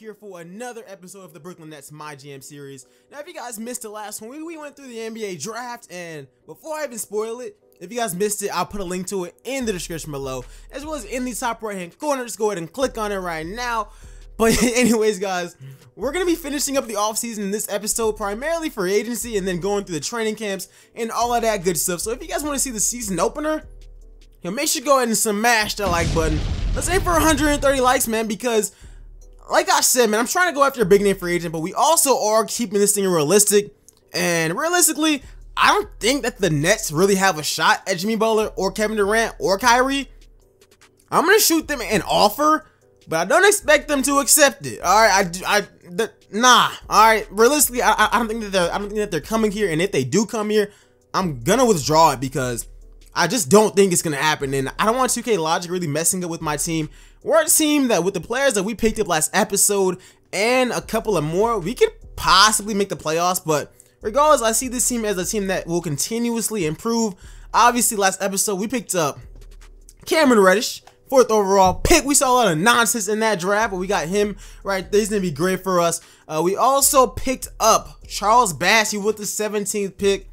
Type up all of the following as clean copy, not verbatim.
here for another episode of the Brooklyn Nets Mygm series. Now, if you guys missed the last one, we went through the NBA draft, and before I even spoil it, if you guys missed it, I'll put a link to it in the description below, as well as in the top right hand corner. Just go ahead and click on it right now. But anyways, guys, we're going to be finishing up the offseason in this episode, primarily for agency, and then going through the training camps and all of that good stuff. So if you guys want to see the season opener, make sure you go ahead and smash that like button. Let's aim for 130 likes, man, because like I said, man, I'm trying to go after a big name free agent, but we also are keeping this thing realistic. And realistically, I don't think that the Nets really have a shot at Jimmy Butler or Kevin Durant or Kyrie. I'm going to shoot them an offer, but I don't expect them to accept it. All right, nah. All right, realistically, I don't think that they're coming here, and if they do come here, I'm gonna withdraw it because I just don't think it's gonna happen, and I don't want 2K Logic really messing up with my team. We're a team that, with the players that we picked up last episode and a couple of more, we could possibly make the playoffs. But regardless, I see this team as a team that will continuously improve. Obviously, last episode we picked up Cameron Reddish, 4th overall pick. We saw a lot of nonsense in that draft, but we got him right there. He's gonna be great for us. We also picked up Charles Bassey with the 17th pick.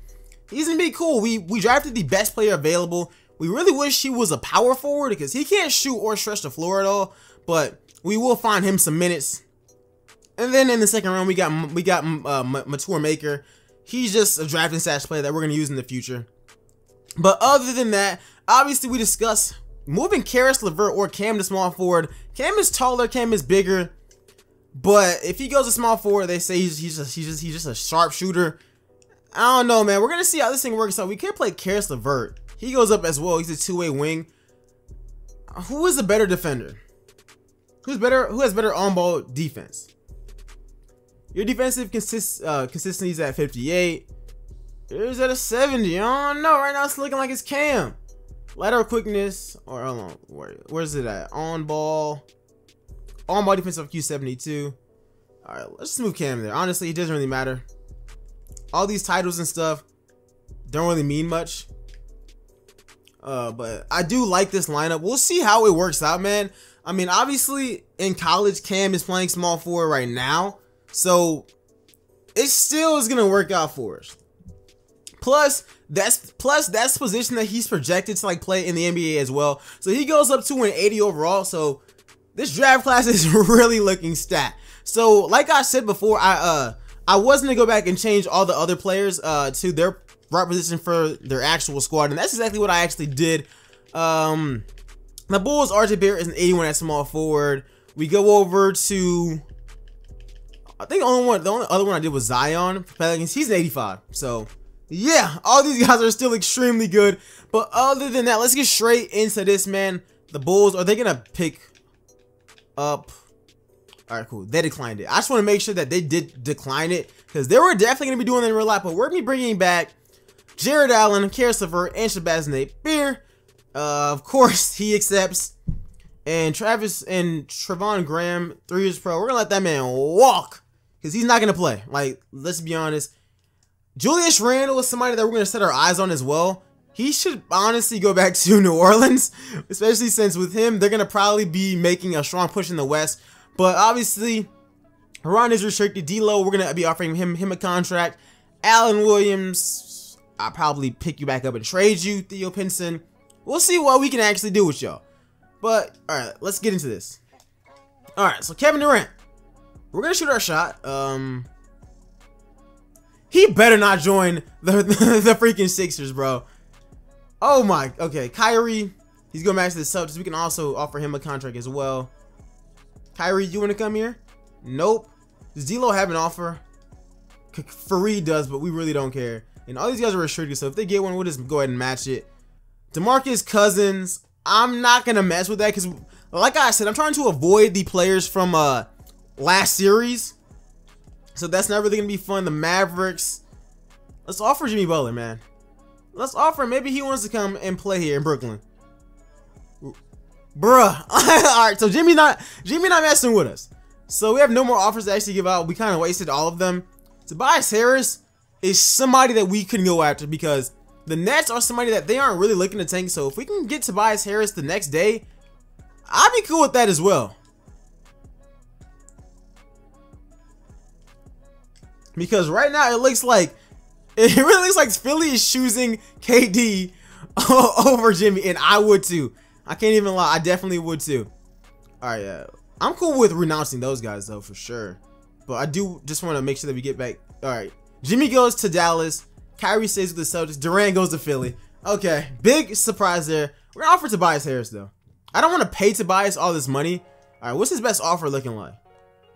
He's gonna be cool. We drafted the best player available. We really wish he was a power forward because he can't shoot or stretch the floor at all, but we will find him some minutes. And then in the second round, we got Mature Maker. He's just a drafting stats player that we're gonna use in the future. But other than that, obviously we discussed moving Karis LeVert or Cam to small forward. Cam is taller, Cam is bigger, but if he goes to small forward, they say he's just a sharpshooter. I don't know, man. We're gonna see how this thing works out. We could play Karis LeVert. He goes up as well. He's a two-way wing. Who is the better defender? Who has better on-ball defense? Your defensive consistency is at 58. Yours at a 70. I don't know. Right now it's looking like it's Cam. Lateral quickness, or hold on, where's it at? On-ball defensive IQ 72. All right, let's just move Cam there. Honestly, it doesn't really matter. All these titles and stuff don't really mean much. But I do like this lineup. We'll see how it works out, man. I mean, obviously in college, Cam is playing small forward right now, so it still is gonna work out for us. Plus that's position that he's projected to like play in the NBA as well. So he goes up to an 80 overall. So this draft class is really looking stacked. So like I said before, I was gonna go back and change all the other players to their right position for their actual squad, and that's exactly what I actually did. The Bulls, RJ Barrett is an 81 at small forward. We go over to, I think the only other one I did was Zion for Pelicans. He's an 85. So yeah, all these guys are still extremely good. But other than that, let's get straight into this, man. The Bulls, are they gonna pick up? All right, cool. They declined it. I just want to make sure that they did decline it because they were definitely going to be doing it in real life. But we're going to be bringing back Jared Allen, Karis LeVert, and Shabazz Napier. Of course, he accepts. And Trevon Graham, 3 years pro. We're going to let that man walk because he's not going to play. Like, let's be honest. Julius Randle is somebody that we're going to set our eyes on as well. He should honestly go back to New Orleans, especially since with him, they're going to probably be making a strong push in the West. But obviously, Haran is restricted. D-Lo, we're going to be offering him a contract. Allen Williams, I'll probably pick you back up and trade you. Theo Pinson. We'll see what we can actually do with y'all. But, alright, let's get into this. Alright, so Kevin Durant. We're going to shoot our shot. He better not join the freaking Sixers, bro. Oh my, okay. Kyrie, he's going back to the Celtics. We can also offer him a contract as well. Kyrie, you want to come here? Nope. Does D-Lo have an offer? Fareed does, but we really don't care. And all these guys are restricted, so if they get one, we'll just go ahead and match it. DeMarcus Cousins, I'm not going to mess with that because, like I said, I'm trying to avoid the players from last series. So that's not really going to be fun. The Mavericks. Let's offer Jimmy Butler, man. Let's offer him. Maybe he wants to come and play here in Brooklyn. Bruh. Alright, so Jimmy not messing with us. So we have no more offers to actually give out. We kind of wasted all of them. Tobias Harris is somebody that we can go after because the Nets are somebody that they aren't really looking to tank. So if we can get Tobias Harris the next day, I'd be cool with that as well. because right now it really looks like Philly is choosing KD over Jimmy, and I would too. I can't even lie, I definitely would too. All right, yeah, I'm cool with renouncing those guys though for sure, but I do just want to make sure that we get back. All right, Jimmy goes to Dallas, Kyrie stays with the Celtics, Durant goes to Philly. Okay, big surprise there. We're gonna offer Tobias Harris though. I don't want to pay Tobias all this money. All right, what's his best offer looking like?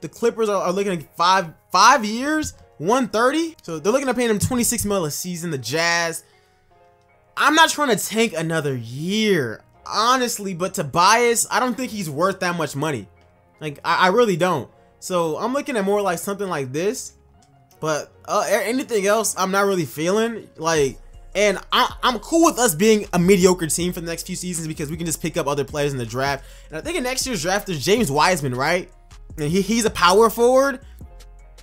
The Clippers are looking at 5 years, 130. So they're looking at paying him 26 mil a season. The Jazz, I'm not trying to tank another year, honestly, but Tobias, I don't think he's worth that much money. Like, I really don't. So I'm looking at more like something like this, but anything else, I'm not really feeling. Like, and I'm cool with us being a mediocre team for the next few seasons because we can just pick up other players in the draft. And I think in next year's draft, there's James Wiseman, right? And he's a power forward.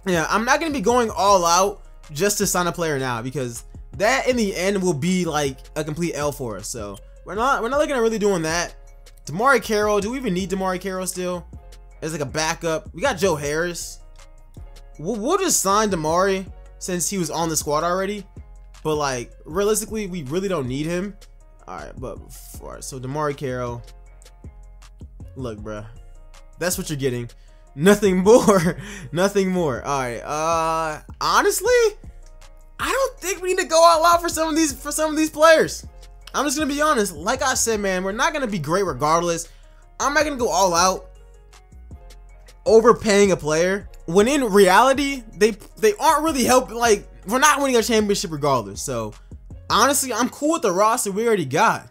Yeah, I'm not going to be going all out just to sign a player now because that in the end will be like a complete L for us. So we're not looking at really doing that. DeMarre Carroll, do we even need DeMarre Carroll still as like a backup? We got Joe Harris. We'll just sign DeMarre since he was on the squad already. But like realistically, we really don't need him. All right, but so DeMarre Carroll. Look, bruh, that's what you're getting. Nothing more. Nothing more. All right. Honestly, I don't think we need to go all out for some of these players. I'm just gonna be honest. Like I said, man, we're not gonna be great regardless. I'm not gonna go all out overpaying a player when in reality they aren't really helping. Like, we're not winning a championship regardless. So honestly, I'm cool with the roster we already got.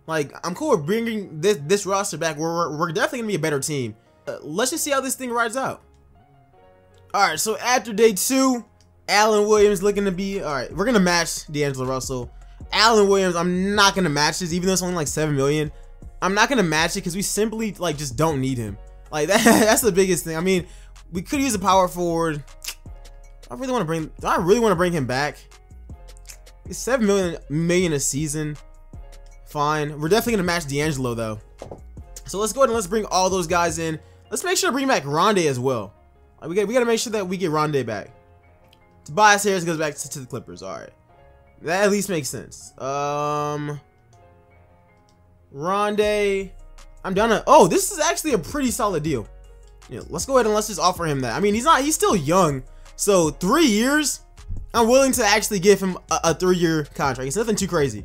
Like, I'm cool with bringing this roster back. We're definitely gonna be a better team. Let's just see how this thing rides out. All right, so after day 2, Allen Williams looking to be all right. We're gonna match D'Angelo Russell. Allen Williams, I'm not gonna match this, even though it's only like 7 million. I'm not gonna match it because we simply like just don't need him. Like that's the biggest thing. I mean, we could use a power forward. I really want to bring him back. It's 7 million a season. Fine. We're definitely gonna match D'Angelo though. So let's go ahead and let's bring all those guys in. Let's make sure to bring back Rondé as well. We gotta make sure that we get Rondé back. Tobias Harris goes back to the Clippers. All right, that at least makes sense. Rondé, I'm down to. Oh, this is actually a pretty solid deal. Yeah, let's go ahead and let's just offer him that. I mean, he's still young, so 3 years. I'm willing to actually give him a 3-year contract. It's nothing too crazy.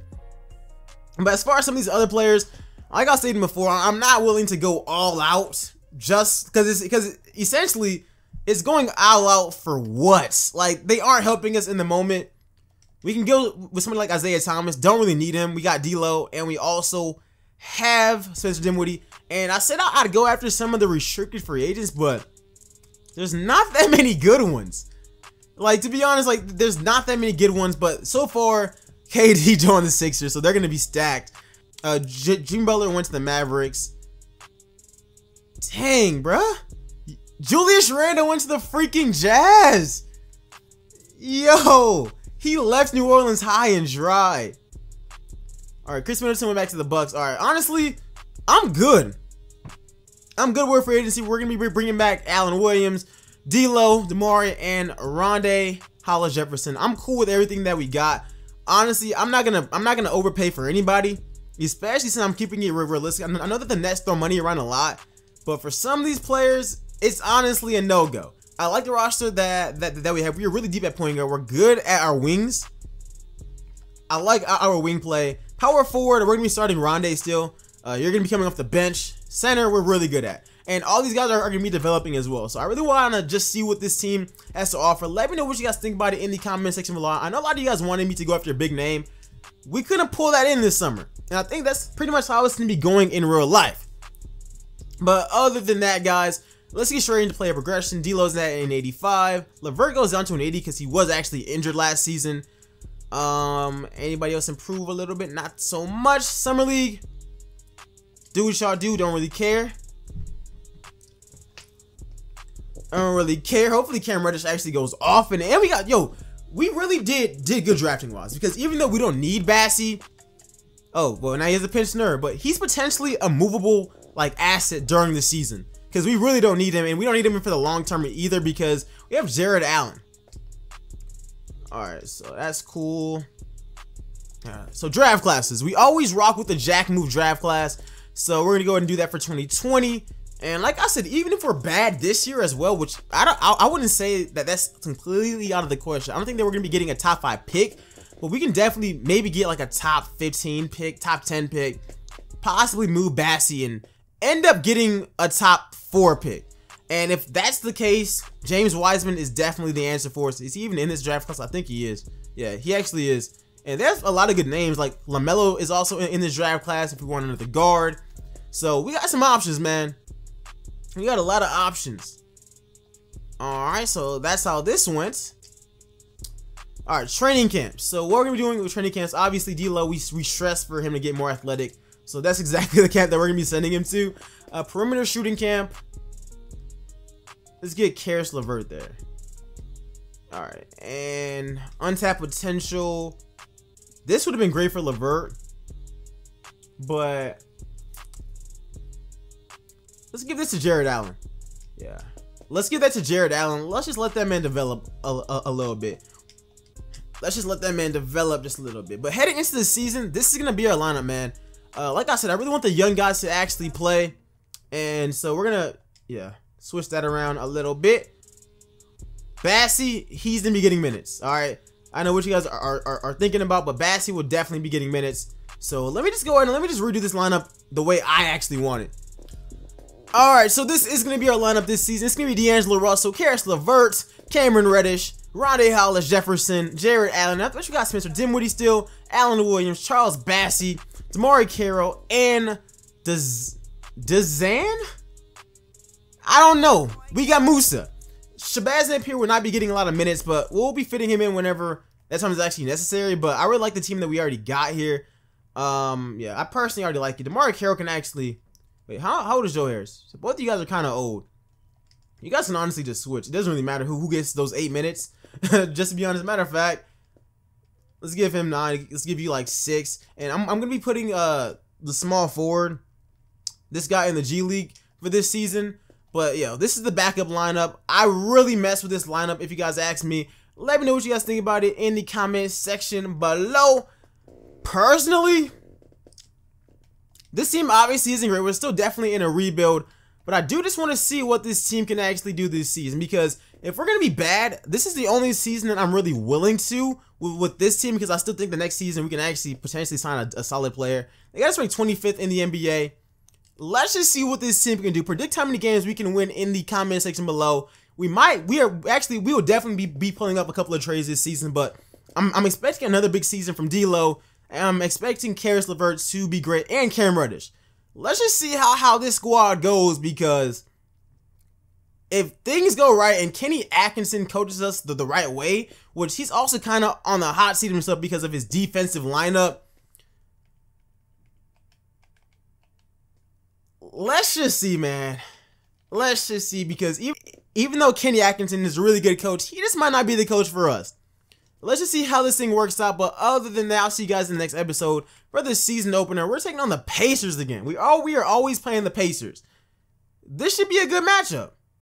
But as far as some of these other players, like I stated before, I'm not willing to go all out just because essentially it's going all out for what? Like, they aren't helping us in the moment. We can go with somebody like Isaiah Thomas. Don't really need him. We got D'Lo, and we also have Spencer Dinwiddie. And I said I'd go after some of the restricted free agents, but there's not that many good ones. Like, to be honest, like, there's not that many good ones. But so far, KD joined the Sixers, so they're gonna be stacked. Jimmy Butler went to the Mavericks. Dang, bruh. Julius Randle went to the freaking Jazz. Yo, he left New Orleans high and dry. All right, Chris Middleton went back to the Bucks. All right, honestly, I'm good. I'm good with free agency. We're gonna be bringing back Allen Williams, D'Lo, DeMarre, and Rondé Hollis Jefferson. I'm cool with everything that we got. Honestly, I'm not gonna overpay for anybody, especially since I'm keeping it realistic. I know that the Nets throw money around a lot, but for some of these players, it's honestly a no-go. I like the roster that we have. We are really deep at point guard. We're good at our wings. I like our wing play. Power forward, we're gonna be starting Rondé still. You're gonna be coming off the bench. Center, we're really good at. And all these guys are gonna be developing as well. So I really wanna just see what this team has to offer. Let me know what you guys think about it in the comment section below. I know a lot of you guys wanted me to go after a big name. We couldn't pull that in this summer. And I think that's pretty much how it's gonna be going in real life. But other than that, guys, let's get straight into player progression. D'Lo's at an 85. LeVert goes down to an 80 because he was actually injured last season. Anybody else improve a little bit? Not so much. Summer League, do what y'all do. Don't really care. I don't really care. Hopefully Cam Reddish actually goes off, and we got, yo, we really did good drafting wise, because even though we don't need Bassey, oh well, now he has a pensioner, but he's potentially a movable like asset during the season, because we really don't need him, and we don't need him for the long term either, because we have Jared Allen. Alright, so that's cool. So draft classes. We always rock with the Jack Move draft class. So we're gonna go ahead and do that for 2020. And like I said, even if we're bad this year as well, which I wouldn't say that that's completely out of the question. I don't think that we're gonna be getting a top 5 pick, but we can definitely maybe get like a top 15 pick, top 10 pick, possibly move Bassey and end up getting a top 4 pick. And if that's the case, James Wiseman is definitely the answer for us. Is he even in this draft class? I think he is. Yeah, he actually is. And there's a lot of good names. Like LaMelo is also in this draft class if we want another guard. So we got some options, man. We got a lot of options. Alright, so that's how this went. Alright, training camps. So what we're going to be doing with training camps, obviously D-Lo, we stress for him to get more athletic. So that's exactly the camp that we're going to be sending him to. Perimeter shooting camp. Let's get Karis LeVert there. Alright, and untapped potential. This would have been great for LeVert, but let's give this to Jared Allen. Yeah, let's give that to Jared Allen. Let's just let that man develop a little bit. Let's just let that man develop just a little bit. But heading into the season, this is going to be our lineup, man. Like I said, I really want the young guys to actually play. And so we're going to, yeah, switch that around a little bit. Bassey, he's going to be getting minutes. All right. I know what you guys are thinking about, but Bassey will definitely be getting minutes. So let me just go ahead and let me just redo this lineup the way I actually want it. All right. So this is going to be our lineup this season. It's going to be D'Angelo Russell, Karis LeVert, Cameron Reddish, Rondae Hollis Jefferson, Jared Allen. I thought you got Spencer Dinwiddie still, Allen Williams, Charles Bassey, Damari Carroll, and Dezan? I don't know. We got Musa. Shabazz Napier will not be getting a lot of minutes, but we'll be fitting him in whenever that time is actually necessary. But I really like the team that we already got here. Yeah, I personally already like it. Damari Carroll can actually... Wait, how old is Joe Harris? So both of you guys are kind of old. You guys can honestly just switch. It doesn't really matter who gets those 8 minutes. Just to be honest, matter of fact, let's give him 9. Let's give you like 6. And I'm gonna be putting the small forward, this guy in the G League for this season. But yeah, this is the backup lineup. I really mess with this lineup. If you guys ask me, let me know what you guys think about it in the comments section below. Personally, this team obviously isn't great. We're still definitely in a rebuild. But I do just want to see what this team can actually do this season, because if we're going to be bad, this is the only season that I'm really willing to with this team, because I still think the next season we can actually potentially sign a solid player. They got us ranked 25th in the NBA. Let's just see what this team can do. Predict how many games we can win in the comment section below. We will definitely be pulling up a couple of trades this season, but I'm expecting another big season from D'Lo, and I'm expecting Karis LeVert to be great, and Cam Reddish. Let's just see how this squad goes, because if things go right and Kenny Atkinson coaches us the right way, which he's also kind of on the hot seat himself because of his defensive lineup, let's just see, man. Let's just see, because even though Kenny Atkinson is a really good coach, he just might not be the coach for us. Let's just see how this thing works out. But other than that, I'll see you guys in the next episode for the season opener. We're taking on the Pacers again. We are always playing the Pacers. This should be a good matchup.